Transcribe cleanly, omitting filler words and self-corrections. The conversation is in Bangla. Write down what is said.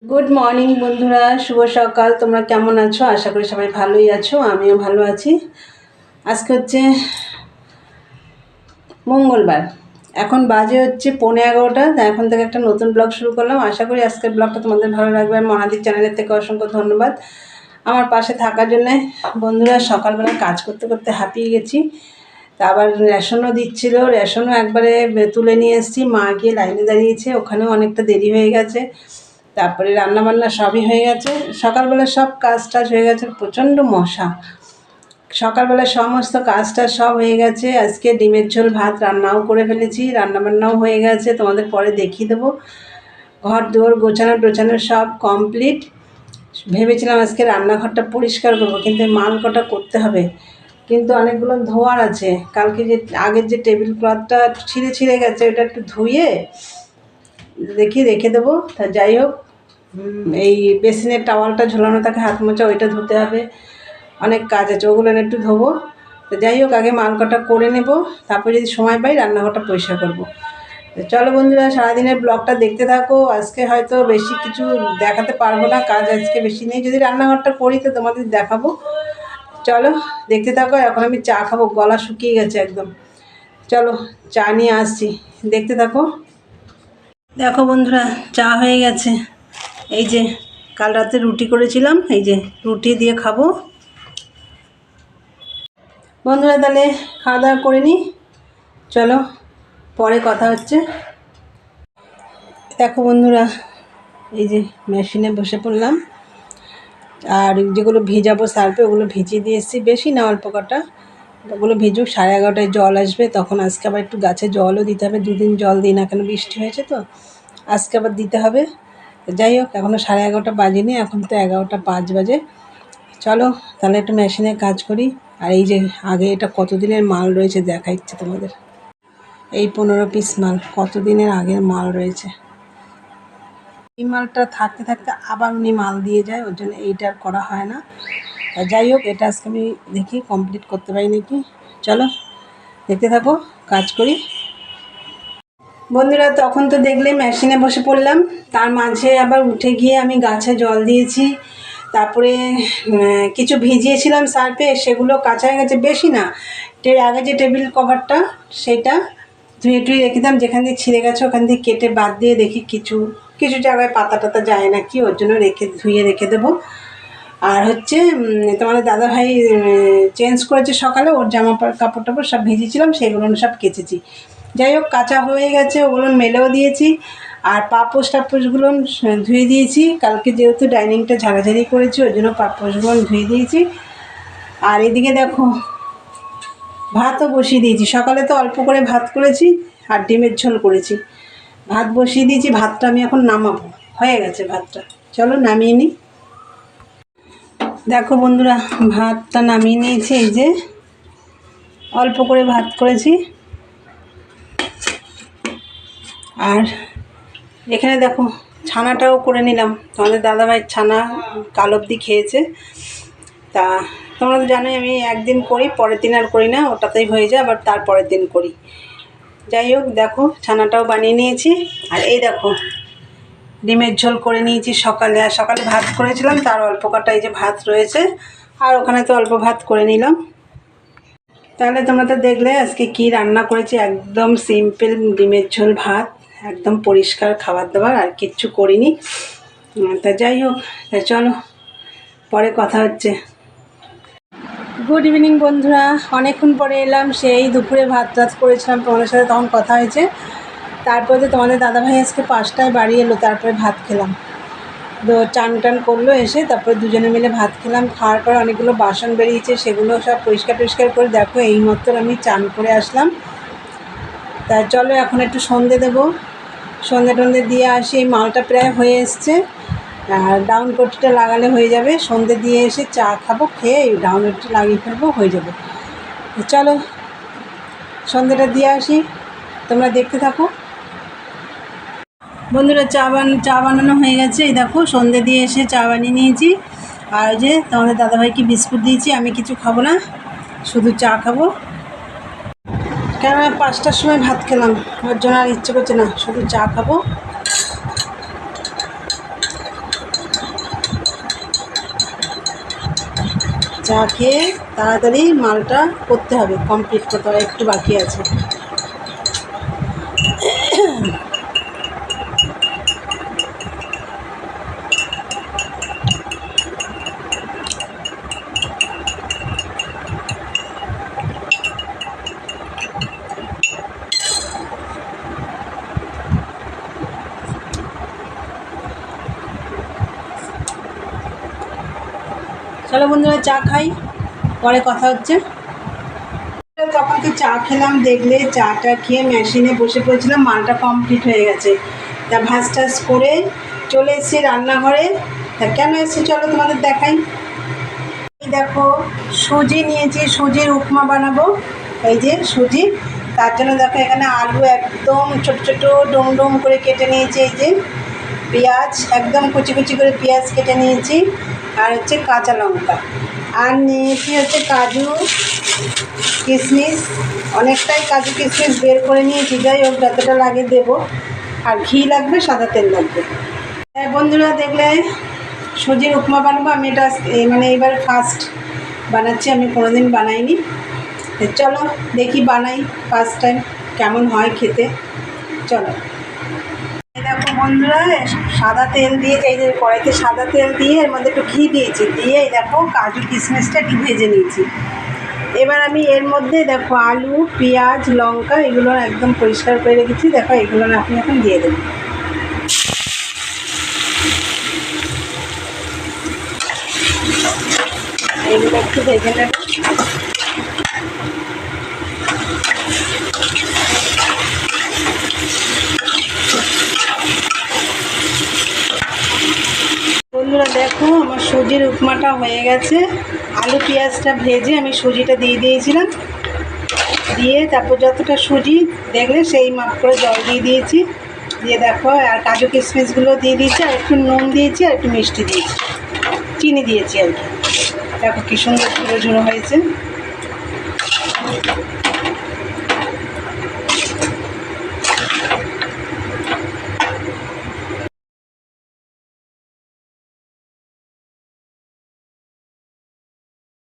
গুড মর্নিং বন্ধুরা, শুভ সকাল। তোমরা কেমন আছো? আশা করি সবাই ভালোই আছো, আমিও ভালো আছি। আজকে হচ্ছে মঙ্গলবার, এখন বাজে হচ্ছে 11:15। এখন থেকে একটা নতুন ব্লগ শুরু করলাম। আশা করি আজকের ব্লগটা তোমাদের ভালো লাগবে। আর মহাদিক চ্যানেলের থেকে অসংখ্য ধন্যবাদ আমার পাশে থাকার জন্যে। বন্ধুরা, সকালবেলা কাজ করতে করতে হাঁপিয়ে গেছি। তা আবার রেশনও দিচ্ছিল, রেশনও একবারে তুলে নিয়ে এসেছি। মা গিয়ে লাইনে দাঁড়িয়েছে, ওখানেও অনেকটা দেরি হয়ে গেছে। তারপরে রান্নাবান্না সবই হয়ে গেছে, সকালবেলা সব কাজ টাজ হয়ে গেছে। প্রচণ্ড মশা, সকালবেলা সমস্ত কাজটা সব হয়ে গেছে। আজকে ডিমের ঝোল ভাত রান্নাও করে ফেলেছি, রান্নাবান্নাও হয়ে গেছে, তোমাদের পরে দেখিয়ে দেবো। ঘর দুয়ার গোছানো সব কমপ্লিট। ভেবেছিলাম আজকে রান্নাঘরটা পরিষ্কার করবো, কিন্তু মাল কটা করতে হবে, কিন্তু অনেকগুলো ধোয়ার আছে। কালকে যে আগের যে টেবিল ক্লথটা ছিঁড়ে গেছে, ওটা একটু ধুয়ে দেখি রেখে দেবো। তা যাই হোক, এই বেসিনের টাওয়ালটা ঝোলানো থাকে হাত মোছা, ওইটা ধুতে হবে। অনেক কাজ আছে, ওগুলো একটু ধোবো। তো যাই হোক, আগে মাল কটা করে নেব, তারপর যদি সময় পাই রান্নাঘরটা পরিষ্কার করবো। তো চলো বন্ধুরা, সারাদিনের ব্লগটা দেখতে থাকো। আজকে হয়তো বেশি কিছু দেখাতে পারবো না, কাজ আজকে বেশি নেই। যদি রান্নাঘরটা করি তো তোমাদের দেখাবো। চলো দেখতে থাকো। এখন আমি চা খাবো, গলা শুকিয়ে গেছে একদম। চলো চা নিয়ে আসছি, দেখতে থাকো। দেখো বন্ধুরা, চা হয়ে গেছে। এই যে কাল রাতে রুটি করেছিলাম, এই যে রুটি দিয়ে খাবো। বন্ধুরা, তাহলে খাওয়া দাওয়া করে নিই, চলো পরে কথা হচ্ছে। দেখো বন্ধুরা, এই যে মেশিনে বসে পড়লাম। আর যেগুলো ভিজাবো সার্ফে, ওগুলো ভিজিয়ে দিয়ে এসেছি, বেশি না অল্প কটা। ওগুলো ভিজুক, 11:30টায় জল আসবে, তখন আজকে আবার একটু গাছে জলও দিতে হবে। দুদিন জল দিই না, কেন বৃষ্টি হয়েছে তো, আজকে আবার দিতে হবে। যাই হোক, এখনও 11:30 বাজেনি, এখন তো 11:05 বাজে। চলো তাহলে একটু মেশিনে কাজ করি। আর এই যে আগে এটা কতদিনের মাল রয়েছে দেখাচ্ছি তোমাদের। এই 15 পিস মাল, কতদিনের আগের মাল রয়েছে। এই মালটা থাকতে থাকতে আবার উনি মাল দিয়ে যায়, ওর জন্য এইটা আর করা হয় না। যাই হোক, এটা আজকে আমি দেখি কমপ্লিট করতে পারি নাকি। চলো দেখতে থাকো, কাজ করি। বন্ধুরা, তখন তো দেখলে মেশিনে বসে পড়লাম, তার মাঝে আবার উঠে গিয়ে আমি গাছে জল দিয়েছি। তারপরে কিছু ভিজিয়েছিলাম সার্ফে, সেগুলো কাঁচা হয়ে গেছে, বেশি না। আগে যে টেবিল কভারটা, সেটা ধুয়ে টুয়ে রেখে দিলাম। যেখান দিয়ে ছিঁড়ে গেছে ওখান দিয়ে কেটে বাদ দিয়ে দেখি কিছু কিছু জায়গায় পাতা টাতা যায় না কি, ওর জন্য ধুয়ে রেখে দেবো। আর হচ্ছে তোমাদের দাদাভাই চেঞ্জ করেছে সকালে, ওর জামা কাপড় টাপড় সব ভিজিয়েছিলাম, সেগুলো সব কেচেছি। যাই হোক, কাঁচা হয়ে গেছে, ওগুলো মেলেও দিয়েছি। আর পাপোশ টাপোশগুলো ধুয়ে দিয়েছি। কালকে যেহেতু ডাইনিংটা ঝাড়াঝাড়ি করেছি, ওই জন্য পাপোশগুলো ধুয়ে দিয়েছি। আর এদিকে দেখো, ভাতও বসিয়ে দিয়েছি। সকালে তো অল্প করে ভাত করেছি আর ডিমের ঝোল করেছি। ভাত বসিয়ে দিয়েছি, ভাতটা আমি এখন নামাবো। হয়ে গেছে ভাতটা, চলো নামিয়ে নিই। দেখো বন্ধুরা, ভাতটা নামিয়ে নিয়েছি। এই যে অল্প করে ভাত করেছি। আর এখানে দেখো, ছানাটাও করে নিলাম। তোমাদের দাদাভাই ছানা কাল অবধি খেয়েছে। তা তোমরা তো জানোই আমি একদিন করি, পরের দিন আর করি না, ওটাতেই হয়ে যায়, আবার তারপরের দিন করি। যাই হোক, দেখো ছানাটাও বানিয়ে নিয়েছি। আর এই দেখো, ডিমের ঝোল করে নিয়েছি সকালে। আর সকালে ভাত করেছিলাম, তার অল্প কটা এই যে ভাত রয়েছে, আর ওখানে তো অল্প ভাত করে নিলাম। তাহলে তোমরা তো দেখলে আজকে কি রান্না করেছি। একদম সিম্পল ডিমের ঝোল ভাত, একদম পরিষ্কার খাবার দাবার, আর কিচ্ছু করিনি। তা যাই হোক, চলো পরে কথা হচ্ছে। গুড ইভিনিং বন্ধুরা, অনেকক্ষণ পরে এলাম। সেই দুপুরে ভাত টাত করেছিলাম তোমাদের সাথে, তখন কথা হয়েছে। তারপরে তো তোমাদের দাদাভাই আজকে 5টায় বাড়ি এলো, তারপরে ভাত খেলাম। তো চান টান করলো এসে, তারপরে দুজনে মিলে ভাত খেলাম। খাওয়ার পর অনেকগুলো বাসন বেরিয়েছে, সেগুলো সব পরিষ্কার করে দেখো এই মতো আমি চান করে আসলাম। তা চলো এখন একটু সন্ধে দেবো, সন্ধে টন্ধে দিয়ে আসি। এই মালটা প্রায় হয়ে এসছে, আর ডাউন কোটিটা লাগালে হয়ে যাবে। সন্ধে দিয়ে এসে চা খাবো, খেয়ে এই ডাউন কোটি লাগিয়ে ফেলবো, হয়ে যাবে। চলো সন্ধেটা দিয়ে আসি, তোমরা দেখতে থাকো। বন্ধুরা, চা বানানো হয়ে গেছে। এই দেখো, সন্ধে দিয়ে এসে চা বানিয়ে নিয়েছি। আর যে তোমাদের দাদাভাইকে বিস্কুট দিয়েছি, আমি কিছু খাবো না, শুধু চা খাবো। কেননা 5টার সময় ভাত খেলাম, ওর জন্য আর ইচ্ছে করছে না, শুধু চা খাবো। চা খেয়ে তাড়াতাড়ি মালটা করতে হবে, কমপ্লিট করতে হবে, একটু বাকি আছে। চলো বন্ধুরা চা খাই, পরে কথা হচ্ছে। তখন তো চা খেলাম, দেখলে চাটা খেয়ে মেশিনে বসে পড়েছিলাম, মালটা কমপ্লিট হয়ে গেছে। তা ভাজ টাজ করে চলে এসেছি রান্নাঘরে। তা কেন এসেছি চলো তোমাদের দেখাই। দেখো সুজি নিয়েছি, সুজির উপমা বানাবো। এই যে সুজি, তার জন্য দেখো এখানে আলু একদম ছোট ছোট ডুম ডুম করে কেটে নিয়েছি। এই যে পেঁয়াজ একদম কুচি কুচি করে পেঁয়াজ কেটে নিয়েছি, আর হচ্ছে কাঁচা লঙ্কা, আর নিয়েছি হচ্ছে কাজু কিশমিশ, অনেকটাই কাজু কিশমিশ বের করে নিয়েছি, যাই হোক যতটা লাগে দেবো। আর ঘি লাগবে, সাদা তেল লাগবে। বন্ধুরা দেখলে সুজির উপমা বানাবো আমি, এটা মানে এইবার ফার্স্ট বানাচ্ছি, আমি কোনোদিন বানাইনি। চলো দেখি বানাই ফার্স্ট টাইম, কেমন হয় খেতে। চলো দেখো বন্ধুরা, সাদা তেল দিয়ে, এই যে কড়াইতে সাদা তেল দিয়ে এর মধ্যে একটু ঘি দিয়েছি, দিয়ে এই দেখো কাজু কিশমিশটা একটু ভেজে নিয়েছি। এবার আমি এর মধ্যে দেখো আলু পেঁয়াজ লঙ্কা এগুলো একদম পরিষ্কার করে রেখেছি, দেখো এগুলো আপনি এখন দিয়ে দেবেন। এগুলো একটু ভেজে নেব। বন্ধুরা দেখো আমার সুজির উপমাটা হয়ে গেছে। আলু পেঁয়াজটা ভেজে আমি সুজিটা দিয়ে দিয়েছিলাম, দিয়ে তারপর যতটা সুজি দেখলে সেই মাপ করে জল দিয়ে দিয়েছি, দিয়ে দেখো আর কাজু কিশমিশগুলো দিয়ে দিয়েছি, আর একটু নুন দিয়েছি, আর একটু মিষ্টি দিয়েছি, চিনি দিয়েছি আর কি। দেখো কী সুন্দর ঝুড়ো ঝুড়ো হয়েছে।